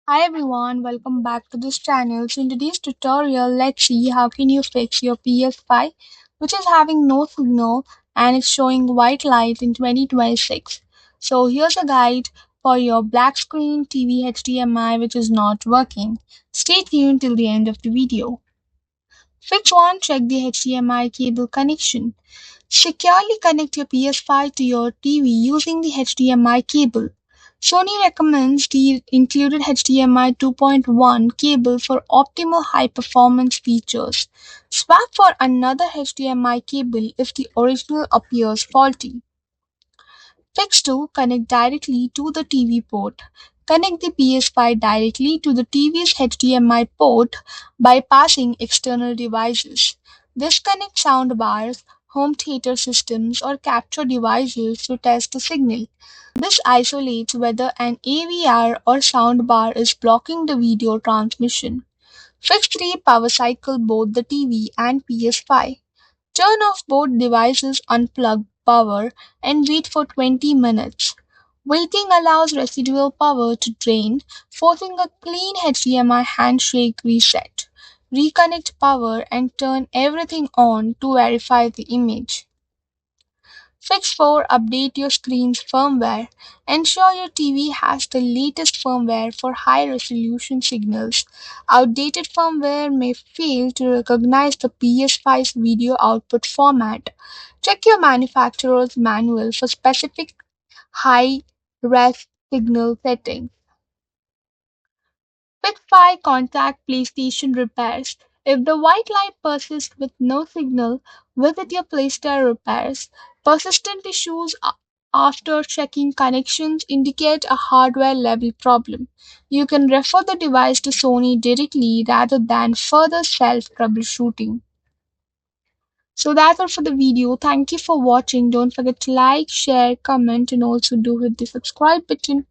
Hi everyone, welcome back to this channel. So in today's tutorial, let's see how can you fix your PS5 which is having no signal and it's showing white light in 2026. So here's a guide for your black screen TV HDMI which is not working. Stay tuned till the end of the video. Fix 1. Check the HDMI cable connection. Securely connect your PS5 to your TV using the HDMI cable. Sony recommends the included HDMI 2.1 cable for optimal high performance features. Swap for another HDMI cable if the original appears faulty. Fix 2. Connect directly to the TV port. Connect the PS5 directly to the TV's HDMI port bypassing external devices. Disconnect soundbars, home theater systems, or capture devices to test the signal. This isolates whether an AVR or soundbar is blocking the video transmission. Fix 3. Power cycle both the TV and PS5. Turn off both devices, unplug power, and wait for 20 minutes. Waiting allows residual power to drain, forcing a clean HDMI handshake reset. Reconnect power and turn everything on to verify the image. Fix 4. Update your screen's firmware. Ensure your TV has the latest firmware for high resolution signals. Outdated firmware may fail to recognize the PS5's video output format. Check your manufacturer's manual for specific high res signal settings. Fix 5. Contact PlayStation repairs. If the white light persists with no signal, visit your PlayStation repairs. Persistent issues after checking connections indicate a hardware level problem. You can refer the device to Sony directly rather than further self troubleshooting. So that's all for the video. Thank you for watching. Don't forget to like, share, comment, and also do hit the subscribe button.